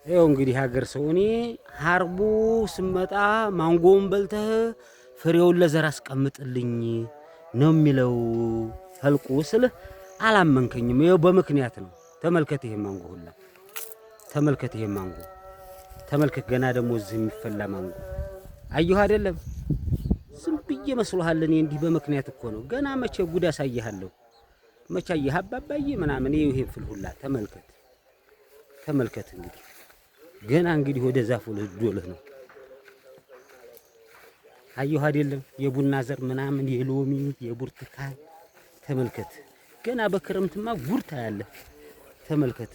ይኸው እንግዲህ ሀገር ሰው እኔ ሀርቡ ስመጣ ማንጎውን በልተህ ፍሬውን ለዘር አስቀምጥልኝ ነው የሚለው ህልቁ ስልህ አላመንከኝም። ይኸው በምክንያት ነው። ተመልከት ይሄ ማንጎ ሁላ ተመልከት፣ ይሄ ማንጎ ተመልከት። ገና ደግሞ እዚህ የሚፈላ ማንጎ አየሁ አይደለም? ዝም ብዬ መስሎሃል? እኔ እንዲህ በምክንያት እኮ ነው። ገና መቼ ጉድ አሳይሃለሁ። መቼ አየህ አባባዬ ምናምን። ይሄን ፍል ሁላ ተመልከት ተመልከት። እንግዲህ ገና እንግዲህ ወደ ዛፉ ልዶልህ ነው። አየሁ አይደለም? የቡና ዘር ምናምን የሎሚ የቡርቱካን ተመልከት። ገና በክረምትማ ጉድ ታያለህ። ተመልከት።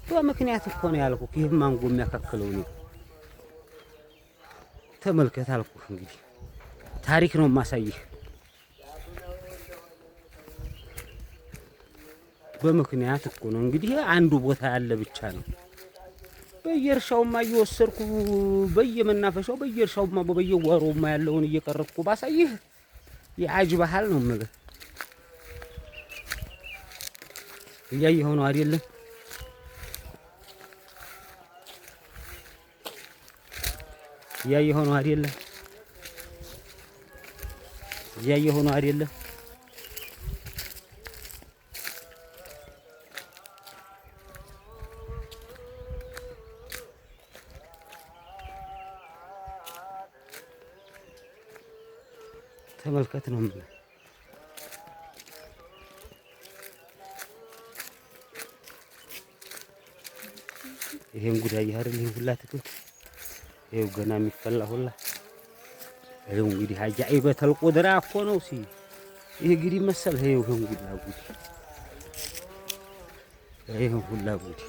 በምክንያት እኮ ነው ያልኩህ። ይሄ ማንጎ የሚያካክለው ነው። ተመልከት አልኩህ። እንግዲህ ታሪክ ነው ማሳይህ። በምክንያት እኮ ነው እንግዲህ አንዱ ቦታ ያለ ብቻ ነው። በየእርሻውማ እየወሰድኩ በየመናፈሻው በየእርሻውማ በየጓሮውማ ያለውን እየቀረጥኩ ባሳይህ የአጅ ባህል ነው የምልህ። እያየኸው ነው አይደለም? እያየኸው ነው አይደለም? እያየኸው ነው አይደለም? ተመልከት ነው የምልህ። ይሄን ጉዳይ አይደል? ይሄን ሁላ ትክክል። ይሄው ገና የሚፈላ ሁላ ይሄው እንግዲህ አጃኢበተል ቁድራ እኮ ነው። ይሄ እንግዲህ መሰል ይሄው እንግዲህ ጉድ ይሄው ሁላ ጉድ